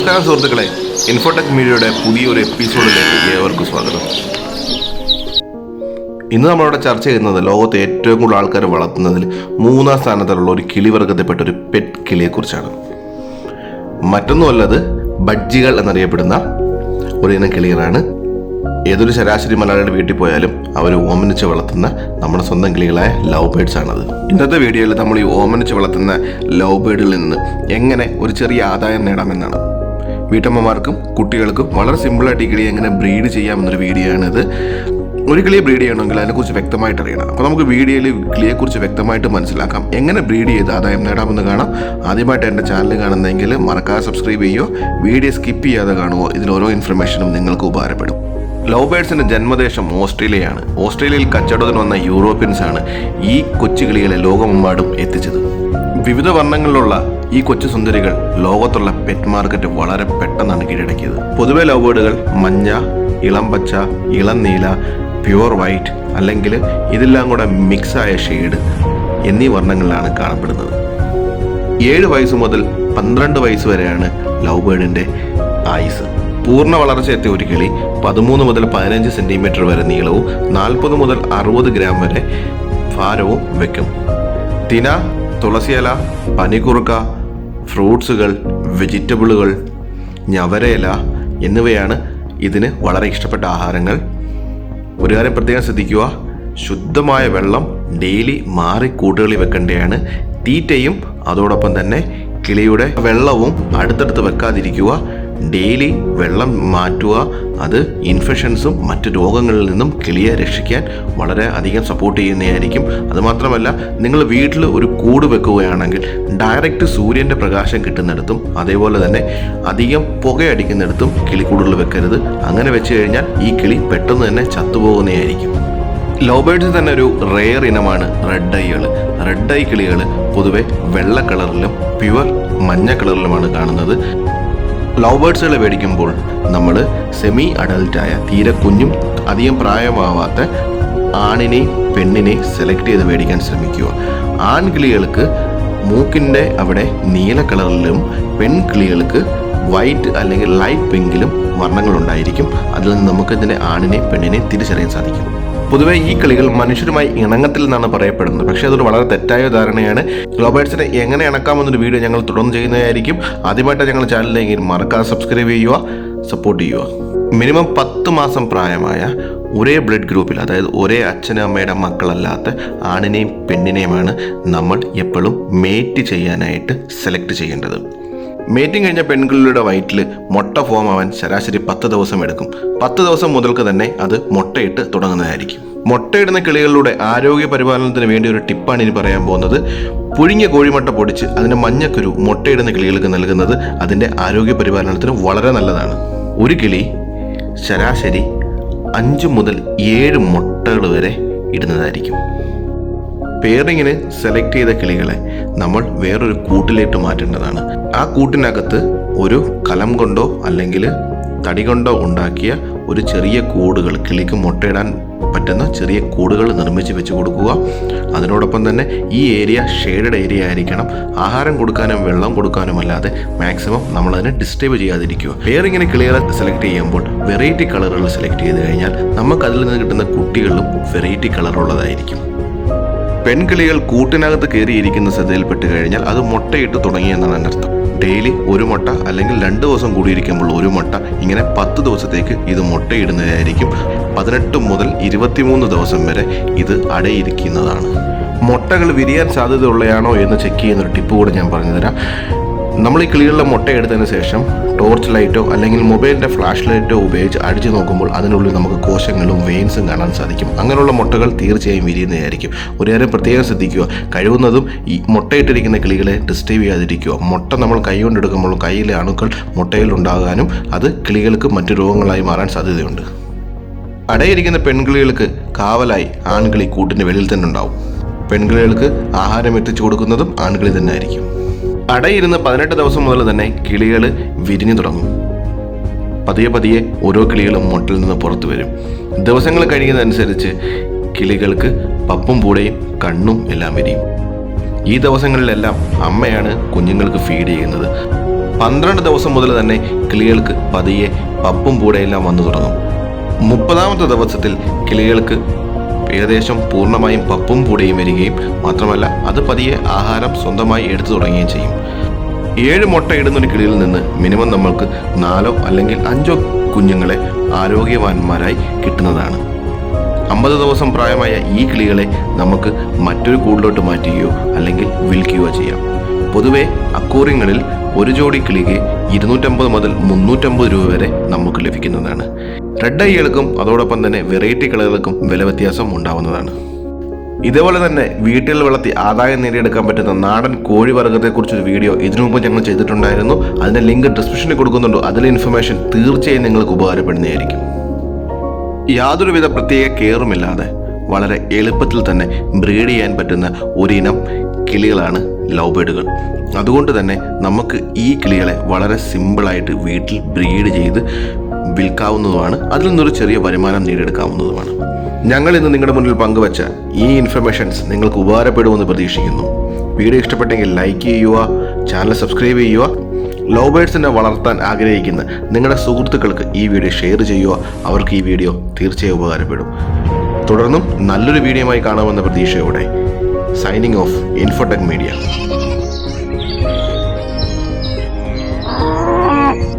നമസ്കാരം സുഹൃത്തുക്കളെ, ഇൻഫോടെക് മീഡിയയുടെ പുതിയൊരു എപ്പിസോഡിലേക്ക് ഏവർക്കും സ്വാഗതം. ഇന്ന് നമ്മളിവിടെ ചർച്ച ചെയ്യുന്നത് ലോകത്തെ ഏറ്റവും കൂടുതൽ ആൾക്കാർ വളർത്തുന്നതിൽ 3-ാം സ്ഥാനത്തുള്ള ഒരു കിളിവർഗത്തിൽപ്പെട്ട ഒരു പെറ്റ് കിളിയെക്കുറിച്ചാണ്. മറ്റൊന്നുമല്ലത് ബഡ്ജികൾ എന്നറിയപ്പെടുന്ന ഒരു ഇനം കിളികളാണ്. ഏതൊരു ശരാശരി മലയാളിയുടെ വീട്ടിൽ പോയാലും അവർ ഓമനിച്ച് വളർത്തുന്ന നമ്മുടെ സ്വന്തം കിളികളായ ലവ് ബേർഡ്സ് ആണത്. ഇന്നത്തെ വീഡിയോയിൽ നമ്മൾ ഈ ഓമനിച്ച് വളർത്തുന്ന ലവ് ബേർഡിൽ നിന്ന് എങ്ങനെ ഒരു ചെറിയ ആദായം നേടാമെന്നാണ്. വീട്ടമ്മമാർക്കും കുട്ടികൾക്കും വളരെ സിമ്പിളായിട്ട് ഈ കിളിയെ എങ്ങനെ ബ്രീഡ് ചെയ്യാമെന്നൊരു വീഡിയോ ആണിത്. ഒരു കിളിയെ ബ്രീഡ് ചെയ്യണമെങ്കിൽ അതിനെക്കുറിച്ച് വ്യക്തമായിട്ട് അറിയണം. അപ്പോൾ നമുക്ക് വീഡിയോയിൽ കിളിയെക്കുറിച്ച് വ്യക്തമായിട്ട് മനസ്സിലാക്കാം. എങ്ങനെ ബ്രീഡ് ചെയ്ത് ആദായം നേടാമെന്ന് കാണാം. ആദ്യമായിട്ട് എൻ്റെ ചാനൽ കാണുന്നതെങ്കിൽ മറക്കാതെ സബ്സ്ക്രൈബ് ചെയ്യുമോ, വീഡിയോ സ്കിപ്പ് ചെയ്യാതെ കാണുമോ. ഇതിൽ ഓരോ ഇൻഫർമേഷനും നിങ്ങൾക്ക് ഉപകാരപ്പെടും. ലവ് ബേർഡ്സിൻ്റെ ജന്മദേശം ഓസ്ട്രേലിയയാണ്. ഓസ്ട്രേലിയയിൽ കച്ചവടത്തിന് വന്ന യൂറോപ്യൻസാണ് ഈ കൊച്ചു കിളികളെ ലോകമെമ്പാടും എത്തിച്ചത്. വിവിധ വർണ്ണങ്ങളിലുള്ള ഈ കൊച്ചു സുന്ദരികൾ ലോകത്തുള്ള പെറ്റ് മാർക്കറ്റ് വളരെ പെട്ടെന്നാണ് കീഴടക്കിയത്. പൊതുവെ ലവ് ബേർഡുകൾ മഞ്ഞ, ഇളം പച്ച, ഇളം നീല, പ്യുവർ വൈറ്റ് അല്ലെങ്കിൽ ഇതെല്ലാം കൂടെ മിക്സായ ഷെയ്ഡ് എന്നീ വർണ്ണങ്ങളിലാണ് കാണപ്പെടുന്നത്. 7 വയസ്സ് മുതൽ 12 വയസ്സ് വരെയാണ് ലവ് ബേർഡിൻ്റെ ആയുസ്. പൂർണ്ണ വളർച്ചയെത്തിയ ഒരു കിളി 13 മുതൽ 15 സെൻറ്റിമീറ്റർ വരെ നീളവും 40 മുതൽ 60 ഗ്രാം വരെ ഭാരവും വയ്ക്കും. തിന, തുളസിയില, പനിക്കുറുക്ക, ഫ്രൂട്ട്സുകൾ, വെജിറ്റബിളുകൾ, ഞവരയില എന്നിവയാണ് ഇതിന് വളരെ ഇഷ്ടപ്പെട്ട ആഹാരങ്ങൾ. ഒരു കാര്യം പ്രത്യേകം ശ്രദ്ധിക്കുക, ശുദ്ധമായ വെള്ളം ഡെയിലി മാറി കൂട്ടുകളിൽ വെക്കേണ്ടതാണ്. തീറ്റയും അതോടൊപ്പം തന്നെ കിളിയുടെ വെള്ളവും അടുത്തടുത്ത് വെക്കാതിരിക്കുക. ഡെയിലി വെള്ളം മാറ്റുക. അത് ഇൻഫെക്ഷൻസും മറ്റ് രോഗങ്ങളിൽ നിന്നും കിളിയെ രക്ഷിക്കാൻ വളരെ അധികം സപ്പോർട്ട് ചെയ്യുന്നതായിരിക്കും. അതുമാത്രമല്ല, നിങ്ങൾ വീട്ടിൽ ഒരു കൂട് വെക്കുകയാണെങ്കിൽ ഡയറക്റ്റ് സൂര്യൻ്റെ പ്രകാശം കിട്ടുന്നിടത്തും അതേപോലെ തന്നെ അധികം പുകയടിക്കുന്നിടത്തും കിളിക്കൂടുകൾ വെക്കരുത്. അങ്ങനെ വെച്ച് കഴിഞ്ഞാൽ ഈ കിളി പെട്ടെന്ന് തന്നെ ചത്തുപോകുന്നതായിരിക്കും. ലവ് ബേർഡ്സ് തന്നെ ഒരു റെയർ ഇനമാണ് റെഡ് ഐകൾ. റെഡ് ഐ കിളികൾ പൊതുവെ വെള്ള കളറിലും പ്യുവർ മഞ്ഞ കളറിലുമാണ് കാണുന്നത്. ലവ് ബേർഡ്സുകളെ മേടിക്കുമ്പോൾ നമ്മൾ സെമി അഡൽട്ടായ തീരെ കുഞ്ഞും അധികം പ്രായമാവാത്ത ആണിനെയും പെണ്ണിനെയും സെലക്ട് ചെയ്ത് മേടിക്കാൻ ശ്രമിക്കുക. ആൺകിളികൾക്ക് മൂക്കിൻ്റെ അവിടെ നീല കളറിലും പെൺകിളികൾക്ക് വൈറ്റ് അല്ലെങ്കിൽ ലൈറ്റ് പിങ്കിലും വർണ്ണങ്ങളുണ്ടായിരിക്കും. അതിൽ നിന്ന് നമുക്ക് ഇതിൻ്റെ ആണിനെയും പെണ്ണിനെയും തിരിച്ചറിയാൻ സാധിക്കും. പൊതുവെ ഈ കിളികൾ മനുഷ്യരുമായി ഇണങ്ങത്തിൽ നിന്നാണ് പറയപ്പെടുന്നത്. പക്ഷേ അതൊരു വളരെ തെറ്റായ ധാരണയാണ്. ലവ് ബേർഡ്സിനെ എങ്ങനെ ഇണക്കാമെന്നൊരു വീഡിയോ ഞങ്ങൾ തുടർന്ന് ചെയ്യുന്നതായിരിക്കും. ആദ്യമായിട്ട് ഞങ്ങളുടെ ചാനലിലേക്ക് മറക്കാതെ സബ്സ്ക്രൈബ് ചെയ്യുക, സപ്പോർട്ട് ചെയ്യുക. മിനിമം 10 മാസം പ്രായമായ ഒരേ ബ്ലഡ് ഗ്രൂപ്പിൽ, അതായത് ഒരേ അച്ഛനും അമ്മയുടെ മക്കളല്ലാത്ത ആണിനെയും പെണ്ണിനെയുമാണ് നമ്മൾ എപ്പോഴും മേറ്റ് ചെയ്യാനായിട്ട് സെലക്ട് ചെയ്യേണ്ടത്. മേറ്റിംഗ് കഴിഞ്ഞ പെൺകിളിയുടെ വയറ്റിൽ മുട്ട ഫോം ആവാൻ ശരാശരി 10 ദിവസം എടുക്കും. 10 ദിവസം മുതൽക്ക് തന്നെ അത് മുട്ടയിട്ട് തുടങ്ങുന്നതായിരിക്കും. മുട്ടയിടുന്ന കിളികളുടെ ആരോഗ്യ പരിപാലനത്തിന് വേണ്ടി ഒരു ടിപ്പാണ് ഇനി പറയാൻ പോകുന്നത്. പുഴുങ്ങിയ കോഴിമുട്ട പൊടിച്ച് അതിൻ്റെ മഞ്ഞക്കുരു മുട്ടയിടുന്ന കിളികൾക്ക് നൽകുന്നത് അതിൻ്റെ ആരോഗ്യ പരിപാലനത്തിന് വളരെ നല്ലതാണ്. ഒരു കിളി ശരാശരി 5 മുതൽ 7 മുട്ടകൾ വരെ ഇടുന്നതായിരിക്കും. പെയറിങ്ങിന് സെലക്ട് ചെയ്ത കിളികളെ നമ്മൾ വേറൊരു കൂട്ടിലേക്ക് മാറ്റേണ്ടതാണ്. ആ കൂട്ടിനകത്ത് ഒരു കലം കൊണ്ടോ അല്ലെങ്കിൽ തടി കൊണ്ടോ ഉണ്ടാക്കിയ ഒരു ചെറിയ കൂടുകൾ, കിളിക്ക് മുട്ടയിടാൻ പറ്റുന്ന ചെറിയ കൂടുകൾ നിർമ്മിച്ച് വെച്ച് കൊടുക്കുക. അതിനോടൊപ്പം തന്നെ ഈ ഏരിയ ഷെയ്ഡഡ് ഏരിയ ആയിരിക്കണം. ആഹാരം കൊടുക്കാനും വെള്ളം കൊടുക്കാനും അല്ലാതെ മാക്സിമം നമ്മളതിനെ ഡിസ്റ്റർബ് ചെയ്യാതിരിക്കുക. പെയറിങ്ങിന് കിളികളെ സെലക്ട് ചെയ്യുമ്പോൾ വെറൈറ്റി കളറുകൾ സെലക്ട് ചെയ്ത് കഴിഞ്ഞാൽ നമുക്ക് അതിൽ നിന്ന് കിട്ടുന്ന കുട്ടികളും വെറൈറ്റി കളറുള്ളതായിരിക്കും. പെൺകിളികൾ കൂട്ടിനകത്ത് കയറിയിരിക്കുന്ന ശ്രദ്ധയിൽപ്പെട്ട് കഴിഞ്ഞാൽ അത് മുട്ടയിട്ട് തുടങ്ങിയെന്നാണ് എൻ്റെ അർത്ഥം. ഡെയിലി ഒരു മുട്ട അല്ലെങ്കിൽ 2 ദിവസം കൂടിയിരിക്കുമ്പോൾ ഒരു മുട്ട, ഇങ്ങനെ 10 ദിവസത്തേക്ക് ഇത് മുട്ടയിടുന്നതായിരിക്കും. 18 മുതൽ 23 ദിവസം വരെ ഇത് അടയിരിക്കുന്നതാണ്. മുട്ടകൾ വിരിയാൻ സാധ്യതയുള്ളതാണോ എന്ന് ചെക്ക് ചെയ്യുന്നൊരു ടിപ്പ് കൂടെ ഞാൻ പറഞ്ഞുതരാം. നമ്മൾ ഈ കിളികളുടെ മുട്ടയെടുത്തതിന് ശേഷം ടോർച്ച് ലൈറ്റോ അല്ലെങ്കിൽ മൊബൈലിൻ്റെ ഫ്ലാഷ് ലൈറ്റോ ഉപയോഗിച്ച് അടിച്ചു നോക്കുമ്പോൾ അതിനുള്ളിൽ നമുക്ക് കോശങ്ങളും വെയിൻസും കാണാൻ സാധിക്കും. അങ്ങനെയുള്ള മുട്ടകൾ തീർച്ചയായും വിരിയുന്നതായിരിക്കും. ഒരു കാര്യം പ്രത്യേകം ശ്രദ്ധിക്കുക, കഴിവുന്നതും ഈ മുട്ടയിട്ടിരിക്കുന്ന കിളികളെ ഡിസ്റ്റർബ് ചെയ്യാതിരിക്കുക. മുട്ട നമ്മൾ കൈ കൊണ്ടെടുക്കുമ്പോൾ കയ്യിലെ അണുക്കൾ മുട്ടയിൽ ഉണ്ടാകാനും അത് കിളികൾക്ക് മറ്റു രോഗങ്ങളായി മാറാൻ സാധ്യതയുണ്ട്. അടയിരിക്കുന്ന പെൺകിളികൾക്ക് കാവലായി ആൺകിളി കൂട്ടിൻ്റെ വെളിയിൽ തന്നെ ഉണ്ടാവും. പെൺകിളികൾക്ക് ആഹാരം എത്തിച്ചു കൊടുക്കുന്നതും ആൺകിളി തന്നെ ആയിരിക്കും. അടയിരുന്ന് 18 ദിവസം മുതൽ തന്നെ കിളികൾ വിരിഞ്ഞു തുടങ്ങും. പതിയെ ഓരോ കിളികളും മുട്ടയിൽ നിന്ന് പുറത്തു വരും. ദിവസങ്ങൾ കഴിയുന്നതനുസരിച്ച് കിളികൾക്ക് പപ്പും പൂടയും കണ്ണും എല്ലാം വിരിയും. ഈ ദിവസങ്ങളിലെല്ലാം അമ്മയാണ് കുഞ്ഞുങ്ങൾക്ക് ഫീഡ് ചെയ്യുന്നത്. 12 ദിവസം മുതൽ തന്നെ കിളികൾക്ക് പതിയെ പപ്പും പൂടയെല്ലാം വന്നു തുടങ്ങും. 30ാമത്തെ ദിവസത്തിൽ കിളികൾക്ക് ഏകദേശം പൂർണ്ണമായും പപ്പും പൂടയും വരികയും മാത്രമല്ല അത് പതിയെ ആഹാരം സ്വന്തമായി എടുത്തു തുടങ്ങുകയും ചെയ്യും. 7 മുട്ട ഇടുന്നൊരു കിളിയിൽ നിന്ന് മിനിമം നമ്മൾക്ക് 4 അല്ലെങ്കിൽ 5 കുഞ്ഞുങ്ങളെ ആരോഗ്യവാന്മാരായി കിട്ടുന്നതാണ്. 50 ദിവസം പ്രായമായ ഈ കിളികളെ നമുക്ക് മറ്റൊരു കൂടിലോട്ട് മാറ്റുകയോ അല്ലെങ്കിൽ വിൽക്കുകയോ ചെയ്യാം. പൊതുവെ അക്വേറിയങ്ങളിൽ ഒരു ജോഡി കിളിക്ക് 250 മുതൽ 350 രൂപ വരെ നമുക്ക് ലഭിക്കുന്നതാണ്. റെഡ് ഐകൾക്കും അതോടൊപ്പം തന്നെ വെറൈറ്റി കളറുകൾക്കും വില വ്യത്യാസം ഉണ്ടാവുന്നതാണ്. ഇതേപോലെ തന്നെ വീട്ടിൽ വളർത്തി ആദായം നേടിയെടുക്കാൻ പറ്റുന്ന നാടൻ കോഴി വർഗ്ഗത്തെക്കുറിച്ചൊരു വീഡിയോ ഇതിനു മുമ്പ് ഞങ്ങൾ ചെയ്തിട്ടുണ്ടായിരുന്നു. അതിൻ്റെ ലിങ്ക് ഡിസ്ക്രിപ്ഷനിൽ കൊടുക്കുന്നുണ്ട്. അതിലെ ഇൻഫർമേഷൻ തീർച്ചയായും നിങ്ങൾക്ക് ഉപകാരപ്പെടുന്നതായിരിക്കും. യാതൊരുവിധ പ്രത്യേക കെയറുമില്ലാതെ വളരെ എളുപ്പത്തിൽ തന്നെ ബ്രീഡ് ചെയ്യാൻ പറ്റുന്ന ഒരിനം കിളികളാണ് ലവ് ബേഡുകൾ. അതുകൊണ്ട് തന്നെ നമുക്ക് ഈ കിളികളെ വളരെ സിമ്പിളായിട്ട് വീട്ടിൽ ബ്രീഡ് ചെയ്ത് വിൽക്കാവുന്നതുമാണ്. അതിൽ നിന്നൊരു ചെറിയ വരുമാനം നേടിയെടുക്കാവുന്നതുമാണ്. ഞങ്ങൾ ഇന്ന് നിങ്ങളുടെ മുന്നിൽ പങ്കുവച്ച ഈ ഇൻഫർമേഷൻസ് നിങ്ങൾക്ക് ഉപകാരപ്പെടുമെന്ന് പ്രതീക്ഷിക്കുന്നു. വീഡിയോ ഇഷ്ടപ്പെട്ടെങ്കിൽ ലൈക്ക് ചെയ്യുക, ചാനൽ സബ്സ്ക്രൈബ് ചെയ്യുക. ലവ് ബേഡ്സിനെ വളർത്താൻ ആഗ്രഹിക്കുന്ന നിങ്ങളുടെ സുഹൃത്തുക്കൾക്ക് ഈ വീഡിയോ ഷെയർ ചെയ്യുക. അവർക്ക് ഈ വീഡിയോ തീർച്ചയായും ഉപകാരപ്പെടും. തുടർന്നും നല്ലൊരു വീഡിയോയുമായി കാണാമെന്ന പ്രതീക്ഷയോടെ സൈനിങ് ഓഫ് ഇൻഫോടെക് മീഡിയ.